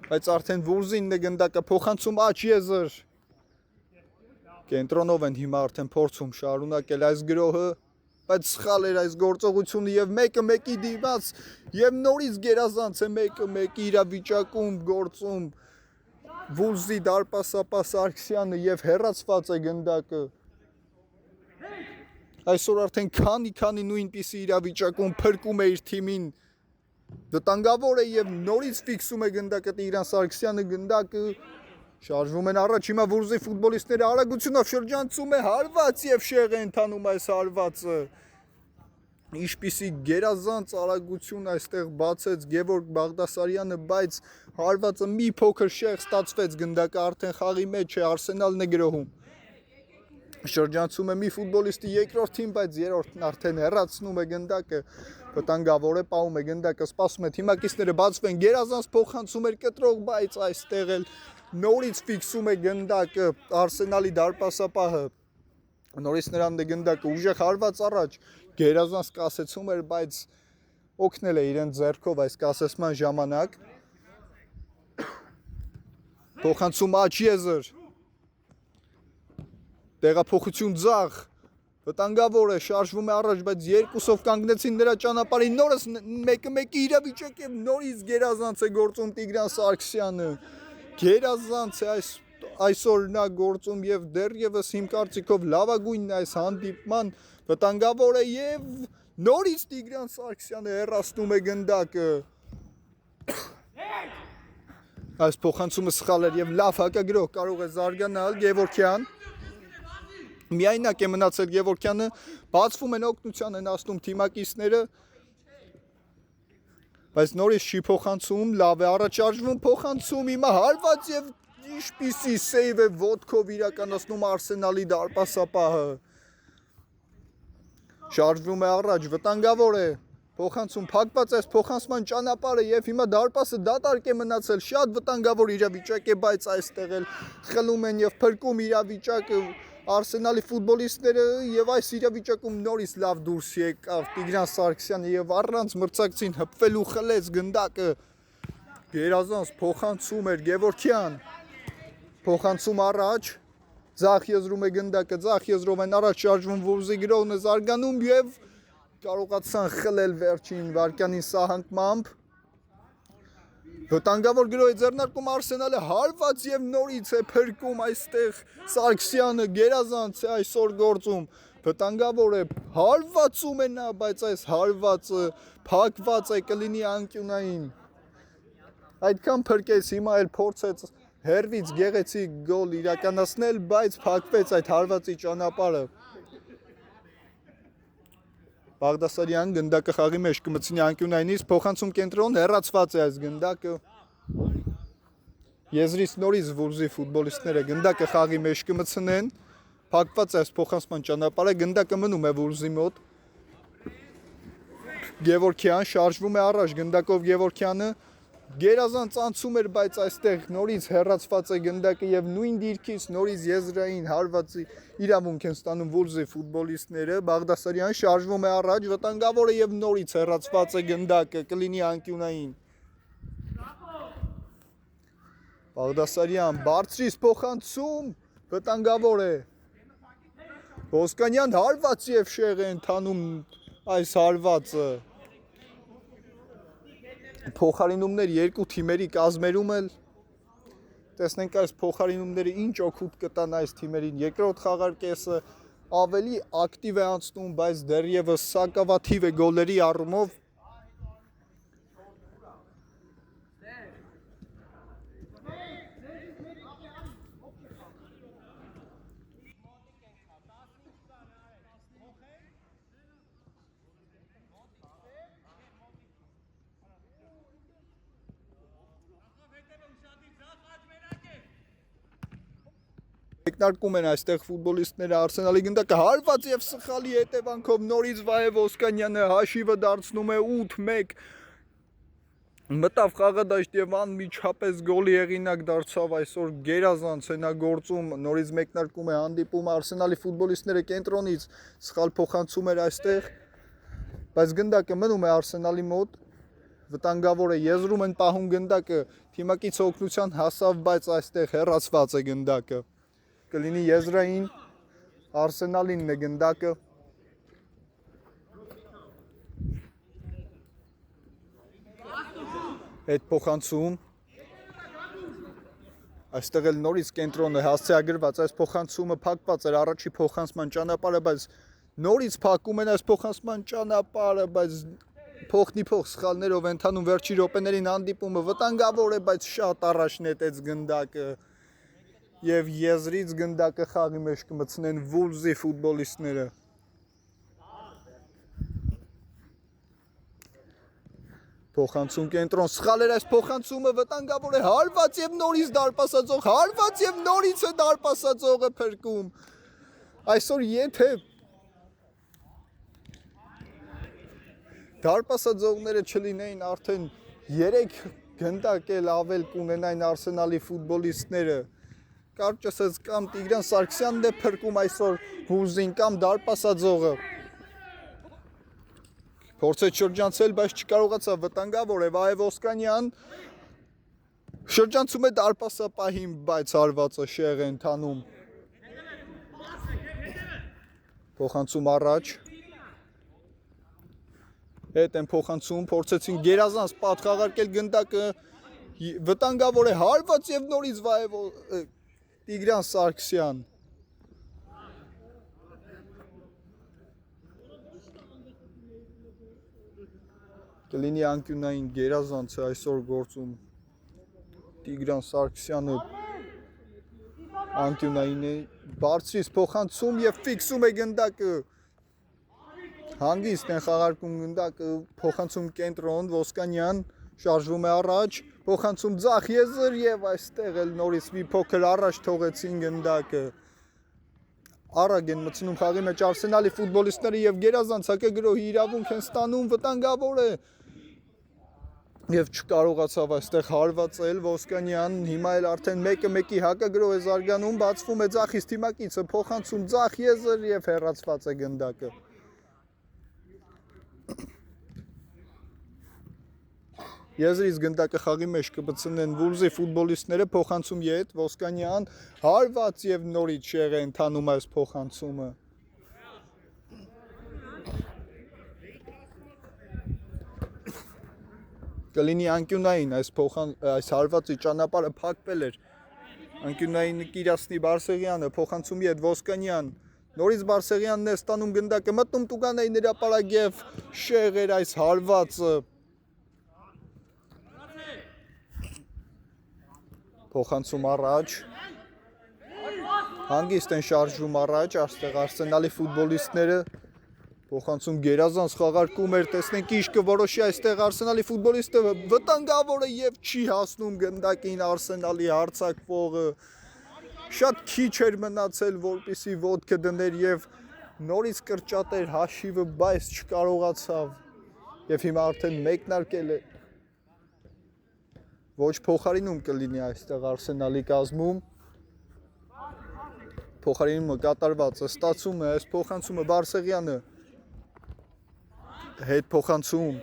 բայց արդեն Վուլզինն է գնդակը փոխանցում Աչիեզեր։ Կենտրոնով են հիմա արդեն փորձում շարունակել այս գրոհը, բայց սխալ էր այս գործողությունը եւ մեկը մեկի դիմաց եւ նորից գերազանց է մեկը մեկի իրավիճակում գործում Վուլզի դարպասապա Սարգսյանը եւ հերացված է գնդակը այսօր արդեն քանի նույնպիսի իրավիճակում փրկում է իր թիմին վտանգավոր է եւ նորից ֆիքսում է գնդակը Տիգրան Սարգսյանը գնդակը շարժվում են առաջ հիմա Վուլզի ֆուտբոլիստները արագությունով շրջանցում է հարված եւ շեղ է ընթանում այս հարվածը Ինչպիսի գերազանց արագություն այստեղ բացեց Գևորգ Բաղդասարյանը, բայց հարվածը մի փոքր շեղ ստացվեց գնդակը արդեն խաղի մեջ է Արսենալն է գրոհում։ Շրջանցում է մի ֆուտբոլիստի երկրորդին, բայց երրորդն արդեն հեռացնում է գնդակը, վտանգավոր է, պահում է գնդակը, սպասում է թիմակիցները բացվեն, գերազանց փոխանցում էր կտրող, բայց այստեղ էլ նորից ֆիքսում է գնդակը Արսենալի դարպասապահը։ Նորից նրան է գնդակը ուժեղ հարված առաջ գերազանց կասեցում էր, բայց օգնել է իրեն ձեռքով այս կասեցման ժամանակ։ Փոխանցում Աչիեզր։ Տեղափոխություն ձախ։ Վտանգավոր է, շարժվում է առաջ, բայց երկուսով կանգնեցին նրա ճանապարհին։ Նորից մեկը մեկի իրավիճակ է, նորից գերազանց է գործում Տիգրան Սարգսյանը։ Գերազանց է այսօր նա գործում եւ դեռևս իմ կարծիքով լավագույնն է այս հանդիպման վտանգավոր է եւ նորից Տիգրան Սարգսյանը հեռացնում է գնդակը այս փոխանցումը սխալ էր եւ լավ հակագրող կարող է զարգանալ Գևորգյան միայնակ է մնացել Գևորգյանը բացվում են օգնության են ասում թիմակիցները բայց նորից չի փոխանցում լավ է առաջարժվում փոխանցում հիմա հարված եւ Ինչպիսի սեյվ է ոտքով իրականացնում Արսենալի դարպասապահը շարժվում է առաջ վտանգավոր է փոխանցում փակված է փոխանցման ճանապարհը եւ հիմա դարպասը դատարկ է մնացել շատ վտանգավոր իրավիճակ է բայց այստեղ էլ խլում են եւ փրկում իրավիճակը Արսենալի ֆուտբոլիստները եւ այս իրավիճակում նորից լավ դուրս եկավ Տիգրան Սարգսյանը եւ առանց մրցակցին հպվելու խլեց գնդակը գերազանց փոխանցում էր Գևորգյան Փոխանցում առաջ, ձախ եզրում է գնդակը, ձախ եզրով են առաջ շարժվում Վուլզի գրոհն է զարգանում եւ կարողացան խլել վերջին վարքյանին սահանկմամբ։ Վտանգավոր գրոհ է ձեռնարկում Արսենալը հարված եւ նորից է փրկում այստեղ Սարգսյանը գերազանց է այսօր գործում։ Վտանգավոր է հարվածում է նա, բայց այս հարվածը փակված է կլինի անկյունային։ Այդքան փրկեց հիմա էլ փորձեց Հերվից գեղեցիկ գոլ իրականացնել, բայց փակվեց այդ հարվածի ճանապարհը։ Բաղդասարյան գնդակը խաղի մեջ կմցնի անկյունայինից, փոխանցում կենտրոն, հեռացված է այս գնդակը։ Եզրից նորից Վուլզի ֆուտբոլիստները գնդակը խաղի մեջ կմցնեն, փակված է այս փոխանցման ճանապարհը, գնդակը մնում է Վուլզի մոտ։ Գևորգյան շարժվում է առաջ, գնդակով Գևորգյանը Գերազանց անցում էր, բայց այստեղ նորից հեռացված է գնդակը եւ նույն դիրքից նորից եզրային հարվածի իրավունք են ստանում Վուլզի ֆուտբոլիստները Բաղդասարյան շարժվում է առաջ վտանգավոր է եւ նորից հեռացված է գնդակը կլինի անկյունային Բաղդասարյան բարձրից փոխանցում վտանգավոր է Ոսկանյան հարված եւ շեղ է ընթանում այս հարվածը Փոխարինումներ երկու թիմերի կազմերում էլ տեսնենք այս փոխարինումները ինչ օգուտ կտան այս թիմերին երկրորդ խաղարկեսը ավելի ակտիվ է անցնում բայց դեռևս սակավաթիվ է գոլերի առումով Մեկնարկում են այստեղ ֆուտբոլիստները Արսենալի գնդակը հարված եւ սխալի հետևանքով նորից Վահե Ոսկանյանը հաշիվը դարձնում է 8-1 մտավ խաղադաշտ եւ անմիջապես գոլի հեղինակ դարձավ այսօր գերազանց է նա գործում նորից մեկնարկում է հանդիպում Արսենալի ֆուտբոլիստները կենտրոնից սխալ փոխանցում էր այստեղ բայց գնդակը մնում է Արսենալի մոտ վտանգավոր է եզրում են պահում գնդակը թիմակից օգնության հասավ բայց այստեղ հեռացված է գնդակը Կլինի եզրային Արսենալինն է գնդակը Այդ փոխանցում այստեղ էլ նորից կենտրոնը հասցեագրված, այս փոխանցումը փակված էր առաջի փոխանցման ճանապարհը, բայց նորից փակում են այս փոխանցման ճանապարհը, բայց փոխնի փոխ սխալներով ընթանում վերջի րոպեներին հանդիպումը վտանգավոր է, բայց շատ առաջ նետեց գնդակը եւ եզրից գնդակը խաղի մեջ կմցնեն Վուլզի ֆուտբոլիստները։ Փոխանցում կենտրոն սխալ էր այս փոխանցումը վտանգավոր է հարված եւ նորից դարպասածող հարված եւ նորից է դարպասածողը փրկում այսօր եթե դարպասածողները չլինեին արդեն 3 գնդակ էլ ավել կունենային Արսենալի ֆուտբոլիստները կարճ ասած կամ Տիգրան Սարգսյանն է փրկում այսօր Վուլզին կամ դարպասածողը Փորձեց շրջանցել, բայց չկարողացավ վտանգավոր է Վահե Ոսկանյան շրջանցում է դարպասապահին, բայց հարվածը շեղ է ընթանում Փոխանցում առաջ Հետ են փոխանցում, փորձեցին գերազանց պատ խաղարկել գնդակը վտանգավոր է հարված եւ նորից Վահե Տիգրան Սարգսյան Կլինի անկյունային գերազանց է այսօր գործում Տիգրան Սարգսյանը անկյունային է բարձրից փոխանցում եւ ֆիքսում է գնդակը հանգիստ են խաղարկում գնդակը փոխանցում կենտրոն Ոսկանյան շարժվում է առաջ փոխանցում ձախ եզր եւ այստեղ էլ նորից մի փոքր առաջ թողեցին գնդակը Արագ են մտցնում խաղի մեջ Արսենալի ֆուտբոլիստները եւ գերազանցակը գրոհի իրավունք են ստանում վտանգավոր է Եվ չկարողացավ այստեղ հարվածել Ոսկանյան, հիմա էլ արդեն 1-1-ի հակագրոհ է զարգանում, բացվում է ձախից թիմակիցը, փոխանցում ձախ եզր եւ հեռացված է գնդակը։ Եզրից գնդակը խաղի մեջ կմցնեն Վուլզի ֆուտբոլիստները, փոխանցում ետ Ոսկանյան, հարված եւ նորից շեղ է ընթանում այս փոխանցումը։ Կլինի անկյունային այս հարվածի ճանապարհը փակվել էր անկյունայինը Կիրասնի Բարսեղյանը փոխանցում ետ Ոսկանյան նորից Բարսեղյանն է ստանում գնդակը մտնում Տուգանայի հրապարակ եւ շեղ էր այս հարվածը փոխանցում առաջ հանգիստ են շարժվում առաջ այստեղ Արսենալի ֆուտբոլիստները Փոխանցում գերազանց խաղարկում էր, տեսնենք ինչ կորոշի այստեղ Արսենալի ֆուտբոլիստը վտանգավոր է եւ չի հասնում գնդակին Արսենալի հարձակվողը։ Շատ քիչ էր մնացել, որպեսզի ոտքը դներ եւ նորից կրճատեր հաշիվը, բայց չկարողացավ։ Եվ հիմա արդեն մեկնարկել է։ Ոչ փոխարինում կլինի այստեղ Արսենալի կազմում։ Փոխարինումը կատարված է, ստացում է այս փոխանցումը Բարսեղյանը։ Հետ փոխանցում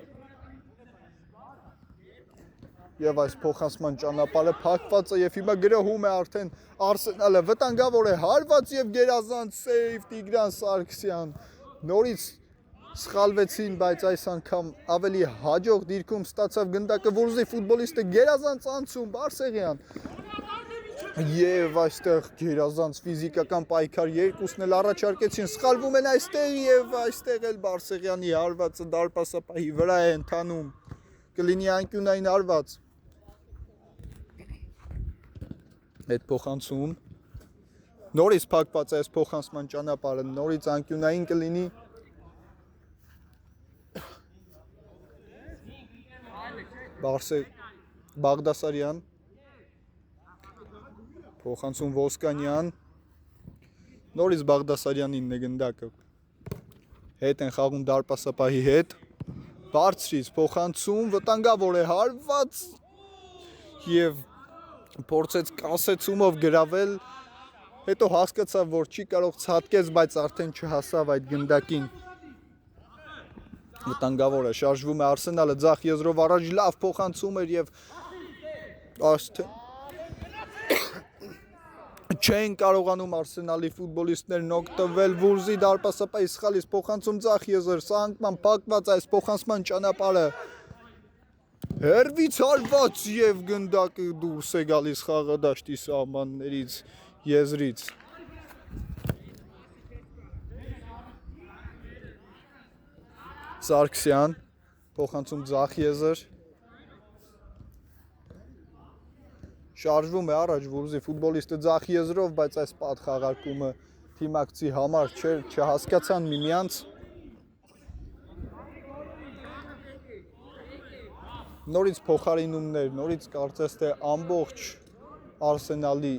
եւ այս փոխանցման ճանապարհը փակված է եւ հիմա գրոհում է արդեն Արսենալը վտանգավոր է հարված եւ գերազանց սեյվ Տիգրան Սարգսյան նորից սխալվեցին բայց այս անգամ ավելի հաջող դիրքում ստացավ գնդակը Վուլզի ֆուտբոլիստը գերազանց անցում Բարսեղյան Եվ այստեղ գերազանց ֆիզիկական պայքար երկուսն էլ առաջարկեցին, սխալվում են այստեղ եւ այստեղ էլ Բարսեղյանի հարվածը դարպասապահի վրա է ընթանում, կլինի անկյունային հարված։ Այդ փոխանցում նորից փակված է այս փոխանցման ճանապարհը, նորից անկյունային կլինի։ Բաղդասարյան Փոխանցում Ոսկանյան նորից Բաղդասարյանինն է գնդակը հետ են խաղում դարպասապահի հետ բարձրից փոխանցում վտանգավոր է հարված եւ փորձեց կասեցումով գրավել հետո հասկացավ որ չի կարող ցածկեց բայց արդեն չհասավ այդ գնդակին վտանգավոր է շարժվում է Արսենալը ձախ եզրով առաջ լավ փոխանցում էր եւ արդեն Չեն կարողանում Արսենալի ֆուտբոլիստներն օգտվել Վուլզի դարպասապահի սխալից փոխանցում ձախ եզր, սա անգամ փակված այս փոխանցման ճանապարհը Հերվից հարված եւ գնդակը դուրս է գալիս խաղադաշտի սահմաններից եզրից։ Սարգսյան փոխանցում ձախ եզր։ Շարժվում է առաջ Վուլզի ֆուտբոլիստը ձախ եզրով, բայց այս պատ խաղարկումը թիմակցի համար չհասկացան միմյանց։ Նորից փոխարինումներ, նորից կարծես թե ամբողջ Արսենալի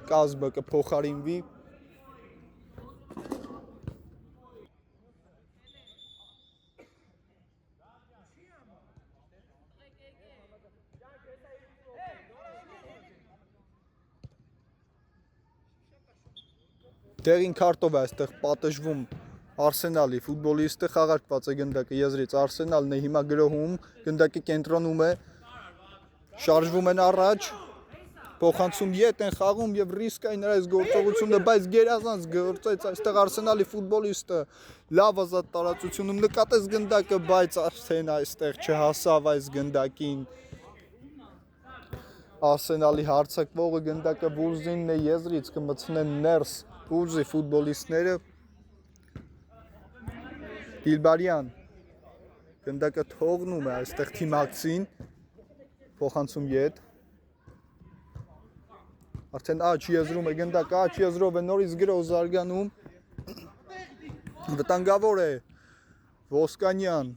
կազմը կփոխարինվի։ Դեղին քարտով է այստեղ պատժվում Արսենալի ֆուտբոլիստը, խաղարկված է գնդակը եզրից, Արսենալն է հիմա գրոհում, գնդակի կենտրոնում է, շարժվում են առաջ, փոխանցում ետ են խաղում եւ ռիսկ է նրա այս գործողությունը, բայց գերազանց գործեց այստեղ Արսենալի ֆուտբոլիստը, լավ ազատ տարածությունում նկատեց գնդակը, բայց արդեն այստեղ չհասավ այս գնդակին։ Արսենալի հարձակվողը գնդակը Վուլզինն է, եզրից կմցնեն ներս Վուլզի ֆուտբոլիստները։ Դիլբարյան գնդակը թողնում է այստեղ թիմակցին, փոխանցում ետ։ Արդեն աջ եզրում է գնդակը, աջ եզրով է նորից գրոհ զարգանում։ Վտանգավոր է Ոսկանյան,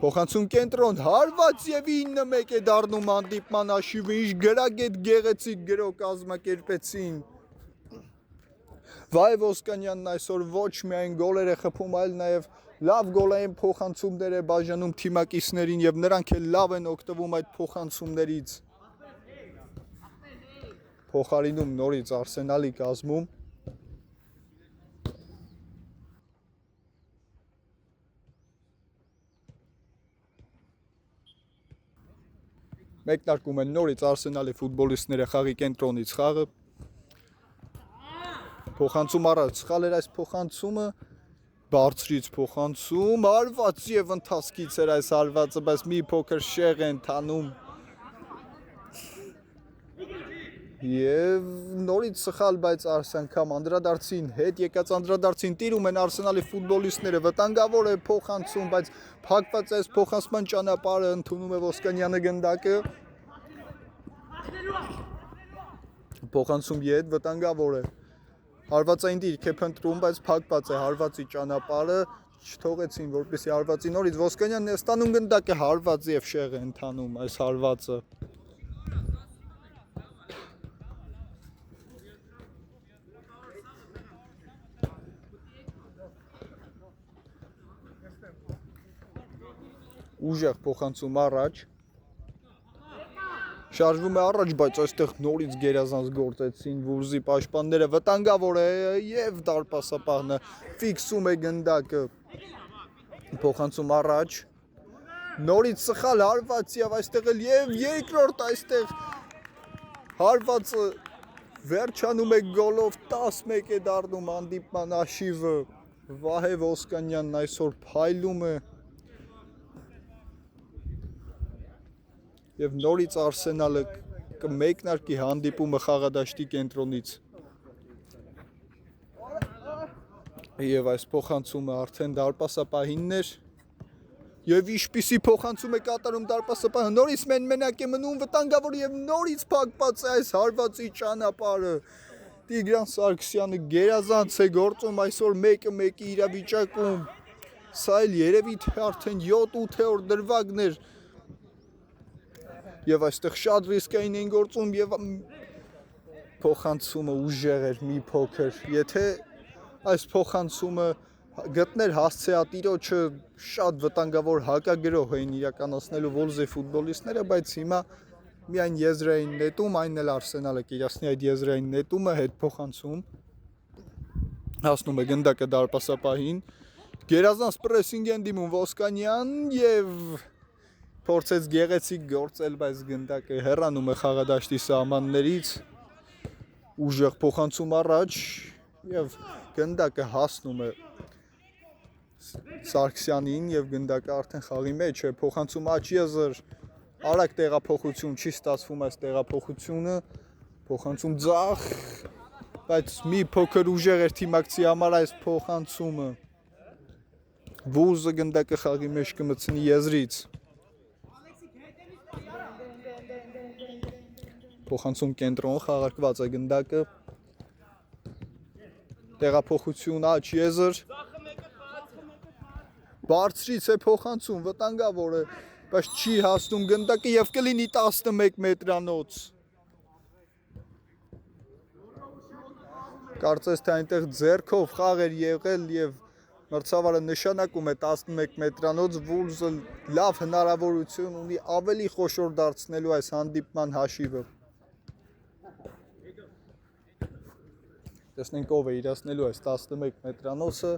փոխանցում կենտրոն, հարված եւ 9-1 է դառնում հանդիպման հաշիվը, ինչ գրագետ գեղեցիկ գրոհ կազմակերպեցին։ Վայ Ոսկանյանն այսօր ոչ միայն գոլեր է խփում, այլ նաև լավ գոլային փոխանցումներ է բաժանում թիմակիցներին եւ նրանք էլ լավ են օգտվում այդ փոխանցումներից։ Փոխարինում նորից Արսենալի կազմում։ Մեկնարկում են նորից Արսենալի ֆուտբոլիստները խաղի կենտրոնից խաղը։ Փոխանցում առաջ, սխալ էր այս փոխանցումը, բարձրից փոխանցում, հարված եւ ընթացքից էր այս հարվածը, բայց մի փոքր շեղ են տանում։ Եվ նորից սխալ, բայց անգամ անդրադարձին հետ եկած անդրադարձին տիրում են Արսենալի ֆուտբոլիստները, վտանգավոր է փոխանցում, բայց փակված այս փոխանցման ճանապարհը ընդունում է Ոսկանյանը գնդակը։ Փոխանցում ետ, վտանգավոր է։ Հարվածային դիրք է փնտրում, բայց փակված է հարվածի ճանապարհը, չթողեցին, որպեսզի հարվածի նորից Ոսկանյանն է ստանում գնդակը, հարված եւ շեղ է ընթանում այս հարվածը։ Ուժեղ փոխանցում առաջ, շարժվում է առաջ, բայց այստեղ նորից գերազանց գործեցին Վուլզի պաշտպանները, վտանգավոր է եւ դարպասապահը ֆիքսում է գնդակը, փոխանցում առաջ, նորից սխալ հարված եւ այստեղ էլ եւ երկրորդ այստեղ հարվածը վերջանում է գոլով, 11 է դառնում հանդիպման հաշիվը, Վահե Ոսկանյանն այսօր փայլում է։ Եվ նորից Արսենալը կմեկնարկի հանդիպումը խաղադաշտի կենտրոնից։ Եվ այս փոխանցումը արդեն դարպասապահինն էր։ Եվ ինչպիսի փոխանցում է կատարում դարպասապահը, նորից մենակ է մնում, վտանգավոր եւ նորից փակված է այս հարվածի ճանապարհը։ Տիգրան Սարգսյանը գերազանց է գործում այսօր 1-1 իրավիճակում։ Սա էլ երևի թե արդեն 7-8-րդ դրվագն էր։ Եվ այստեղ շատ ռիսկային էին գործում եւ փոխանցումը ուժեղ էր մի փոքր։ Եթե այս փոխանցումը գտներ հասցեատիրոջը, շատ վտանգավոր հակագրոհ էին իրականացնելու Վոլզի ֆուտբոլիստները, բայց հիմա միայն եզրային նետում, այն էլ Արսենալը կիրացնի այդ եզրային նետումը, հետ փոխանցում։ Հասնում է գնդակը դարպասապահին։ Գերազանց պրեսինգ են դիմում Ոսկանյան եւ փորձեց գեղեցիկ գործել, բայց գնդակը հեռանում է խաղադաշտի սահմաններից, ուժեղ փոխանցում առաջ եւ գնդակը հասնում է Սարգսյանին եւ գնդակը արդեն խաղի մեջ է, փոխանցում աջ եզր, Արագ տեղափոխություն չի ստացվում այս տեղափոխությունը, փոխանցում ձախ, բայց մի փոքր ուժեղ էր թիմակցի համար այս փոխանցումը։ Վուլզը գնդակը խաղի մեջ կմցնի եզրից։ Փոխանցում կենտրոն խաղարկված է գնդակը։ Տեղափոխություն աջ եզր։ Բարձրից է փոխանցում, վտանգավոր է, բայց չի հասնում գնդակը եւ կլինի 11 մետրանոց։ Կարծես թե այնտեղ ձեռքով խաղ էր եղել եւ մրցավարը նշանակում է 11 մետրանոց, Վուլզը լավ հնարավորություն ունի ավելի խոշոր դարձնելու այս հանդիպման հաշիվը։ Տեսնենք ով է իրացնելու այս 11 մետրանոցը։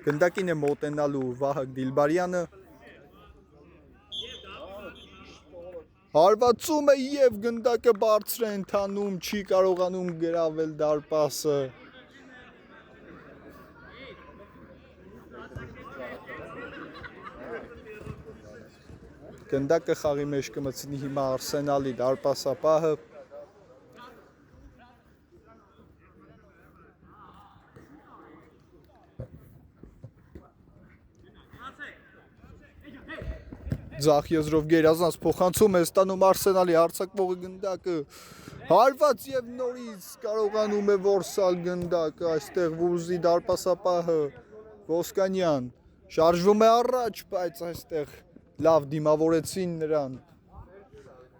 Գնդակին է մոտենալու Վահագ Դիլբարյանը։ Հարվածում է եւ գնդակը բարձր է ընթանում, չի կարողանում գրավել դարպասը։ Գնդակը խաղի մեջ կմցնի հիմա Արսենալի դարպասապահը։ Ձախ եզրով գերազանց փոխանցում է ստանում Արսենալի հարձակվողը գնդակը, հարված եւ նորից կարողանում է որսալ գնդակը, այստեղ Վուլզի դարպասապահը Ոսկանյան շարժվում է առաջ, բայց այստեղ լավ դիմավորեցին նրան,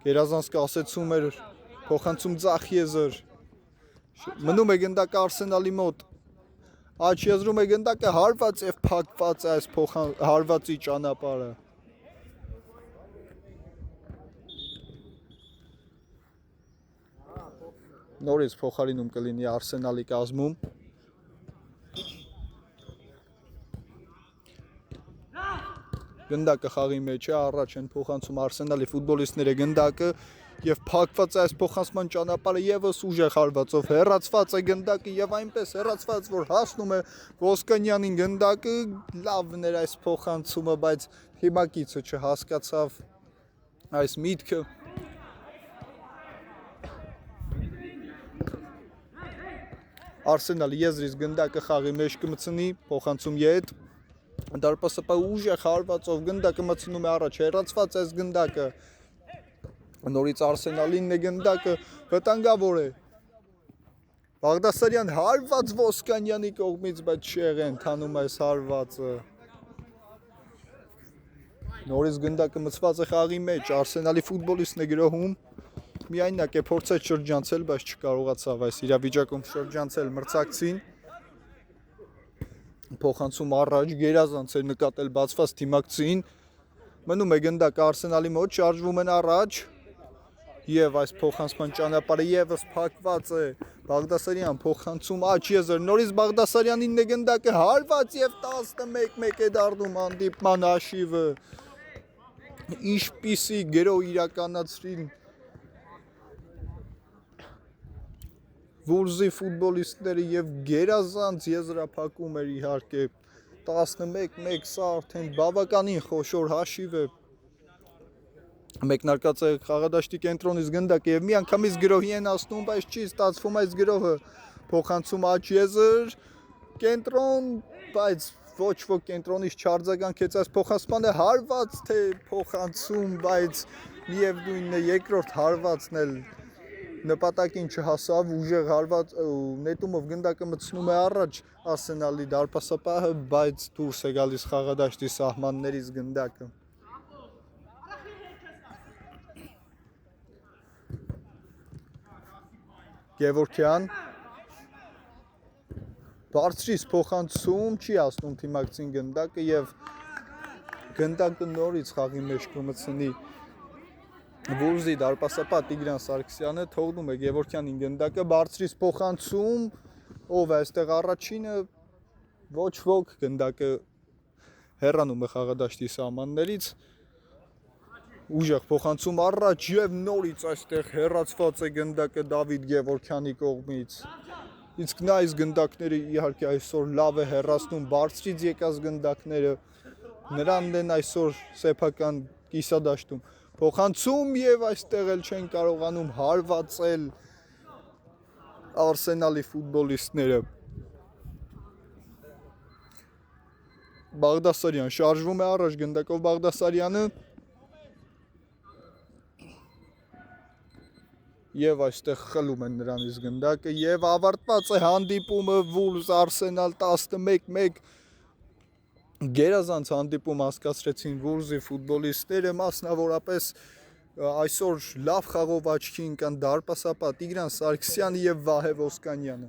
գերազանց կասեցում էր, փոխանցում ձախ եզր, մնում է գնդակը Արսենալի մոտ, աջ եզրում է գնդակը, հարված եւ փակված է այս հարվածի ճանապարհը։ Նորից փոխարինում կլինի Արսենալի կազմում։ Գնդակը խաղի մեջ է, առաջ են փոխանցում Արսենալի ֆուտբոլիստները գնդակը եւ փակված է այս փոխանցման ճանապարհը եւս ուժեղ հարվածով հեռացված է գնդակը եւ այնպես հեռացված, որ հասնում է Ոսկանյանին գնդակը, լավն էր այս փոխանցումը, բայց թիմակիցը չհասկացավ այս միտքը։ Արսենալի եզրից գնդակը խաղի մեջ կմցնի, փոխանցում ետ, դարպասապահը ուժեղ հարվածով գնդակը մցնում է առաջ, հեռացված այս գնդակը, նորից Արսենալինն է գնդակը, վտանգավոր է, Բաղդասարյան հարված Ոսկանյանի կողմից, բայց չեղ է ընթանում այս հարվածը, նորից գնդակը մցված է խաղի մեջ, Արսենալի ֆուտբոլիստն է գրոհում, միայնակ է փորձեց շրջանցել, բայց չկարողացավ այս իրավիճակում շրջանցել մրցակցին։ Փոխանցում առաջ, գերազանց էր նկատել բացված թիմակցին։ Մնում է գնդակը Արսենալի մոտ, շարժվում են առաջ։ Եվ այս փոխանցման ճանապարհը եւս փակված է։ Բաղդասարյան փոխանցում աջ եզր, նորից Բաղդասարյանին է գնդակը հարված եւ 11-1 է դառնում հանդիպման հաշիվը։ Ինչպիսի գրոհ իրականացրին Վուլզի ֆուտբոլիստները եւ գերազանց եզրափակում էր իհարկե 11-1, սա արդեն բավականին խոշոր հաշիվ է։ Մեկնարկած է խաղադաշտի կենտրոնից գնդակը եւ միանգամից գրոհի են ասնում, բայց չի ստացվում այս գրոհը։ Փոխանցում աջ եզր, կենտրոն, բայց ոչ ոք կենտրոնից չարձագանքեց այս փոխանցմանը, հարված թե փոխանցում, բայց միևնույնն է երկրորդ հարվածն էլ նպատակին չհասավ, ուժեղ հարված նետումով գնդակը մտցնում է առաջ Արսենալի դարպասապահը, բայց դուրս է գալիս խաղադաշտի սահմաններից գնդակը։ Գևորգյան բարձրից փոխանցում, չի հասնում թիմակցին գնդակը եւ գնդակը նորից խաղի մեջ կմցնի Վուլզի դարպասապահ Տիգրան Սարգսյանը, թողնում է Գևորգյանին գնդակը, բարձրից փոխանցում, ով է այստեղ առաջինը, ոչ ոք, գնդակը հեռանում է խաղադաշտի սահմաններից, ուժեղ փոխանցում առաջ եւ նորից այստեղ հեռացված է գնդակը Դավիթ Գևորգյանի կողմից, Իսկ նա այս գնդակները իհարկե այսօր լավ է հեռացնում բարձրից եկած գնդակները, նրանն են այսօր սեփական կիսադաշտում փոխանցում եւ այստեղ էլ չեն կարողանում հարվածել Արսենալի ֆուտբոլիստները։ Բաղդասարյան շարժվում է առաջ գնդակով Բաղդասարյանը եւ այստեղ խլում են նրանից գնդակը եւ ավարտված է հանդիպումը Wolves Arsenal 11-1 գերազանց հանդիպում հասկացրեցին Wolves-ի ֆուտբոլիստները, մասնավորապես այսօր լավ խաղով աչքի ընկան դարպասապա Տիգրան Սարգսյանը եւ Վահե Ոսկանյանը։